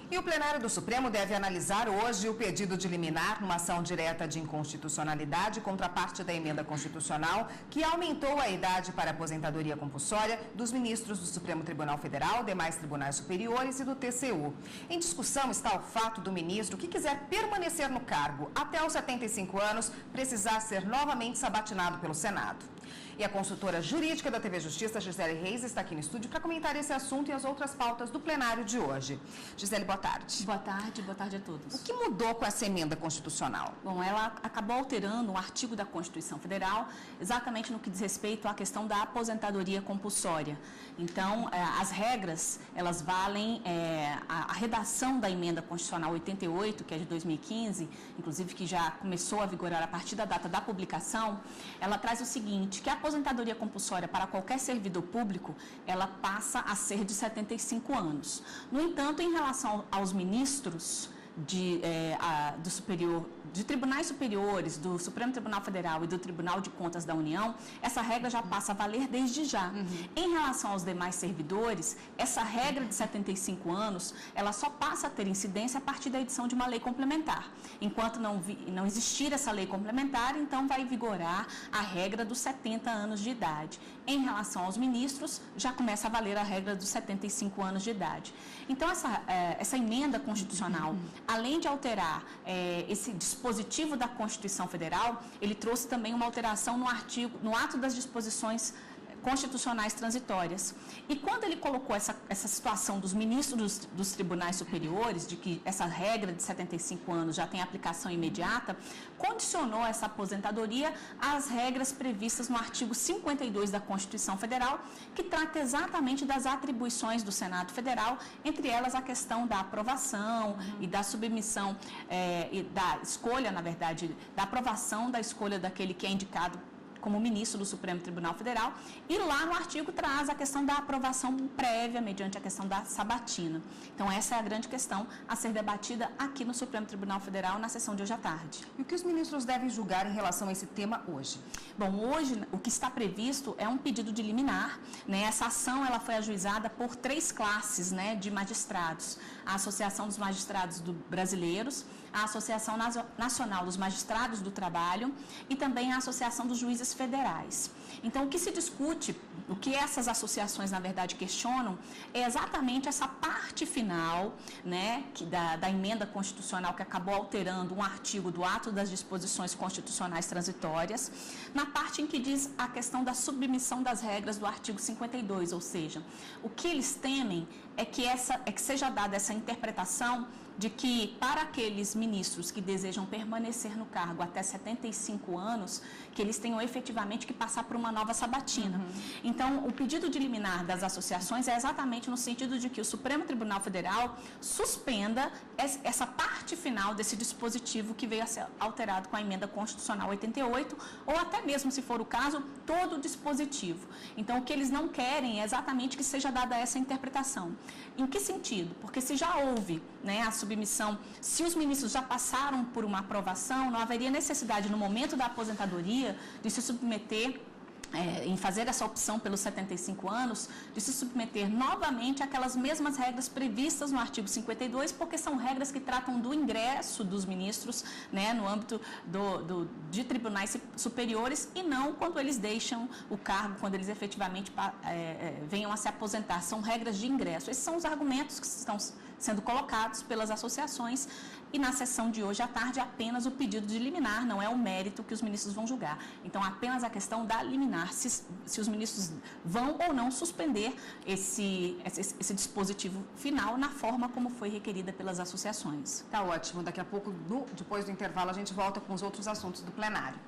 E o plenário do Supremo deve analisar hoje o pedido de liminar numa ação direta de inconstitucionalidade contra a parte da emenda constitucional que aumentou a idade para aposentadoria compulsória dos ministros do Supremo Tribunal Federal, demais tribunais superiores e do TCU. Em discussão está o fato do ministro que quiser permanecer no cargo até os 75 anos precisar ser novamente sabatinado pelo Senado. E a consultora jurídica da TV Justiça, Gisele Reis, está aqui no estúdio para comentar esse assunto e as outras pautas do plenário de hoje. Gisele, boa tarde. Boa tarde a todos. O que mudou com essa emenda constitucional? Bom, ela acabou alterando um artigo da Constituição Federal, exatamente no que diz respeito à questão da aposentadoria compulsória. Então, as regras, elas valem, a redação da emenda constitucional 88, que é de 2015, inclusive que já começou a vigorar a partir da data da publicação, ela traz o seguinte, que a aposentadoria compulsória para qualquer servidor público, ela passa a ser de 75 anos. No entanto, em relação aos ministros de tribunais superiores, do Supremo Tribunal Federal e do Tribunal de Contas da União, essa regra já passa a valer desde já. Em relação aos demais servidores, essa regra de 75 anos, ela só passa a ter incidência a partir da edição de uma lei complementar. Enquanto não existir essa lei complementar, então vai vigorar a regra dos 70 anos de idade. Em relação aos ministros, já começa a valer a regra dos 75 anos de idade. Então, essa emenda constitucional, além de alterar esse dispositivo da Constituição Federal, ele trouxe também uma alteração no ato das disposições constitucionais transitórias. E quando ele colocou essa situação dos ministros dos tribunais superiores, de que essa regra de 75 anos já tem aplicação imediata, condicionou essa aposentadoria às regras previstas no artigo 52 da Constituição Federal, que trata exatamente das atribuições do Senado Federal, entre elas a questão da aprovação e da submissão, e da escolha, na verdade, da aprovação da escolha daquele que é indicado como ministro do Supremo Tribunal Federal, e lá no artigo traz a questão da aprovação prévia mediante a questão da sabatina. Então, essa é a grande questão a ser debatida aqui no Supremo Tribunal Federal na sessão de hoje à tarde. E o que os ministros devem julgar em relação a esse tema hoje? Bom, hoje o que está previsto é um pedido de liminar, né? Essa ação ela foi ajuizada por 3 classes, né, de magistrados: a Associação dos Magistrados Brasileiros, a Associação Nacional dos Magistrados do Trabalho e também a Associação dos Juízes Federais. Então, o que se discute, o que essas associações, na verdade, questionam, é exatamente essa parte final, né, da emenda constitucional que acabou alterando um artigo do ato das disposições constitucionais transitórias, na parte em que diz a questão da submissão das regras do artigo 52, ou seja, o que eles temem é que seja dada essa interpretação de que, para aqueles ministros que desejam permanecer no cargo até 75 anos, que eles tenham efetivamente que passar por uma nova sabatina. Então, o pedido de liminar das associações é exatamente no sentido de que o Supremo Tribunal Federal suspenda essa parte final desse dispositivo que veio a ser alterado com a emenda constitucional 88, ou até mesmo, se for o caso, todo o dispositivo. Então, o que eles não querem é exatamente que seja dada essa interpretação. Em que sentido? Porque se já houve, né, a submissão, se os ministros já passaram por uma aprovação, não haveria necessidade, no momento da aposentadoria, de se submeter, em fazer essa opção pelos 75 anos, de se submeter novamente àquelas mesmas regras previstas no artigo 52, porque são regras que tratam do ingresso dos ministros, né, no âmbito de tribunais superiores, e não quando eles deixam o cargo, quando eles efetivamente venham a se aposentar. São regras de ingresso. Esses são os argumentos que estão sendo colocados pelas associações, e na sessão de hoje à tarde apenas o pedido de liminar, não é o mérito que os ministros vão julgar. Então, apenas a questão da liminar, se os ministros vão ou não suspender esse dispositivo final na forma como foi requerida pelas associações. Tá ótimo. Daqui a pouco, depois do intervalo, a gente volta com os outros assuntos do plenário.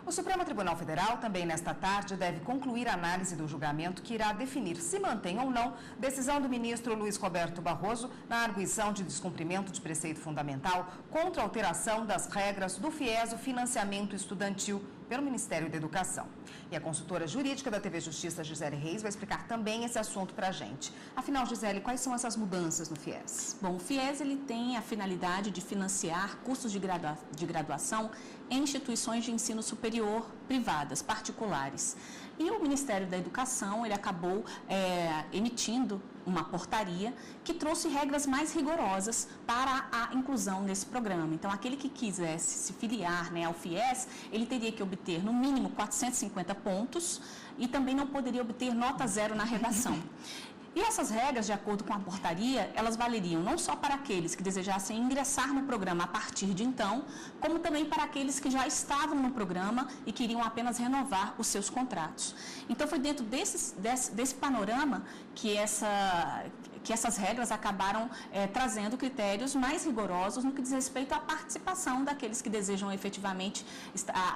O Supremo Tribunal Federal, também nesta tarde, deve concluir a análise do julgamento que irá definir se mantém ou não decisão do ministro Luiz Roberto Barroso na arguição de descumprimento de preceito fundamental contra a alteração das regras do FIES, o financiamento estudantil, pelo Ministério da Educação. E a consultora jurídica da TV Justiça, Gisele Reis, vai explicar também esse assunto para a gente. Afinal, Gisele, quais são essas mudanças no FIES? Bom, o FIES ele tem a finalidade de financiar cursos de graduação em instituições de ensino superior privadas, particulares. E o Ministério da Educação, ele acabou emitindo uma portaria que trouxe regras mais rigorosas para a inclusão nesse programa. Então, aquele que quisesse se filiar, né, ao FIES, ele teria que obter no mínimo 450 pontos e também não poderia obter nota 0 na redação. E essas regras, de acordo com a portaria, elas valeriam não só para aqueles que desejassem ingressar no programa a partir de então, como também para aqueles que já estavam no programa e queriam apenas renovar os seus contratos. Então, foi dentro desse panorama que essas regras acabaram trazendo critérios mais rigorosos no que diz respeito à participação daqueles que desejam efetivamente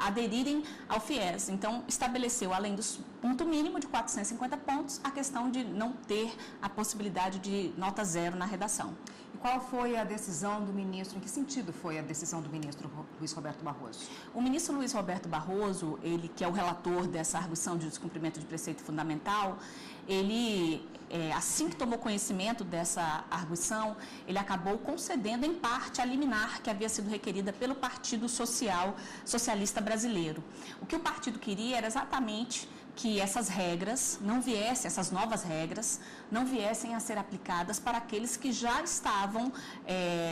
aderirem ao FIES. Então, estabeleceu, além do ponto mínimo de 450 pontos, a questão de não ter a possibilidade de nota 0 na redação. E qual foi a decisão do ministro, em que sentido foi a decisão do ministro Luiz Roberto Barroso? O ministro Luiz Roberto Barroso, ele que é o relator dessa arguição de descumprimento de preceito fundamental, ele, assim que tomou conhecimento dessa arguição, ele acabou concedendo em parte a liminar que havia sido requerida pelo Partido Socialista Brasileiro. O que o partido queria era exatamente que essas regras não viessem, essas novas regras, não viessem a ser aplicadas para aqueles que já estavam,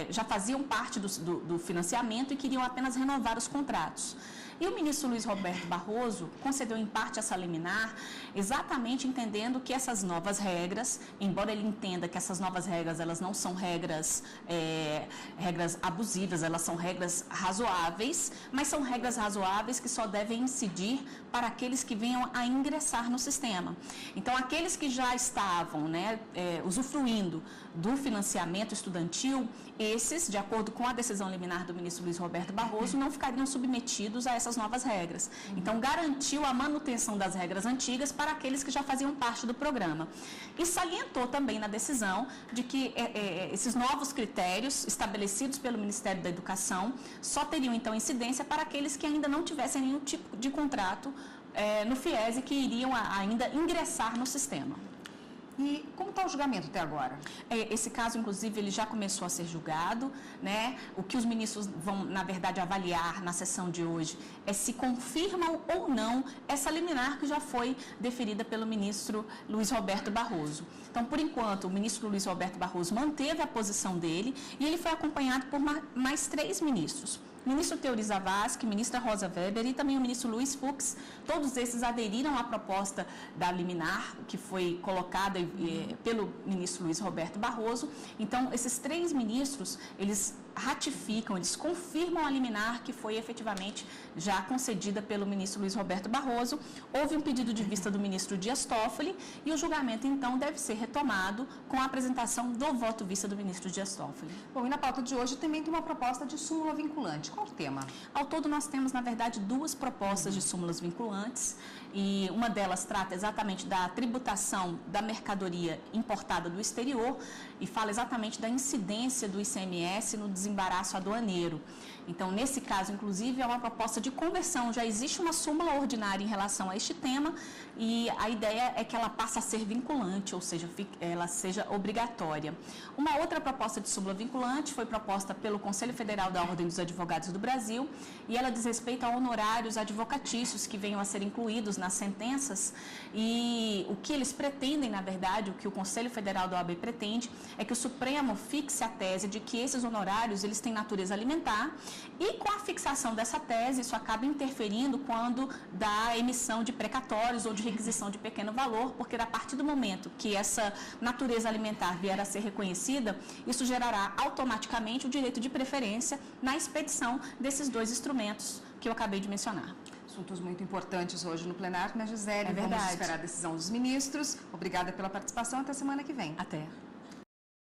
já faziam parte do financiamento e queriam apenas renovar os contratos. E o ministro Luiz Roberto Barroso concedeu em parte essa liminar, exatamente entendendo que essas novas regras, embora ele entenda que essas novas regras, elas não são regras abusivas, elas são regras razoáveis, mas são regras razoáveis que só devem incidir para aqueles que venham a ingressar no sistema. Então, aqueles que já estavam, usufruindo do financiamento estudantil, esses, de acordo com a decisão liminar do ministro Luiz Roberto Barroso, não ficariam submetidos a essas novas regras. Então, garantiu a manutenção das regras antigas para aqueles que já faziam parte do programa. E salientou também na decisão de que esses novos critérios estabelecidos pelo Ministério da Educação só teriam, então, incidência para aqueles que ainda não tivessem nenhum tipo de contrato no FIES e que iriam ainda ingressar no sistema. E como está o julgamento até agora? Esse caso, inclusive, ele já começou a ser julgado, né? O que os ministros vão, na verdade, avaliar na sessão de hoje é se confirmam ou não essa liminar que já foi deferida pelo ministro Luiz Roberto Barroso. Então, por enquanto, o ministro Luiz Roberto Barroso manteve a posição dele e ele foi acompanhado por mais 3 ministros. Ministro Teori Zavascki, ministra Rosa Weber e também o ministro Luiz Fux, todos esses aderiram à proposta da liminar que foi colocada pelo ministro Luiz Roberto Barroso. Então, esses 3 ministros, eles ratificam, eles confirmam a liminar que foi efetivamente já concedida pelo ministro Luiz Roberto Barroso. Houve um pedido de vista do ministro Dias Toffoli e o julgamento, então, deve ser retomado com a apresentação do voto vista do ministro Dias Toffoli. Bom, e na pauta de hoje também tem uma proposta de súmula vinculante. Qual o tema? Ao todo, nós temos, na verdade, 2 propostas de súmulas vinculantes e uma delas trata exatamente da tributação da mercadoria importada do exterior e fala exatamente da incidência do ICMS no desembaraço aduaneiro. Então, nesse caso, inclusive, é uma proposta de conversão. Já existe uma súmula ordinária em relação a este tema e a ideia é que ela passe a ser vinculante, ou seja, ela seja obrigatória. Uma outra proposta de súmula vinculante foi proposta pelo Conselho Federal da Ordem dos Advogados do Brasil e ela diz respeito a honorários advocatícios que venham a ser incluídos nas sentenças e o que eles pretendem, na verdade, o que o Conselho Federal da OAB pretende é que o Supremo fixe a tese de que esses honorários eles têm natureza alimentar e com a fixação dessa tese, isso acaba interferindo quando dá emissão de precatórios ou de requisição de pequeno valor, porque a partir do momento que essa natureza alimentar vier a ser reconhecida, isso gerará automaticamente o direito de preferência na expedição desses 2 instrumentos que eu acabei de mencionar. Assuntos muito importantes hoje no plenário, né, Gisele? É verdade. Vamos esperar a decisão dos ministros. Obrigada pela participação. Até semana que vem. Até.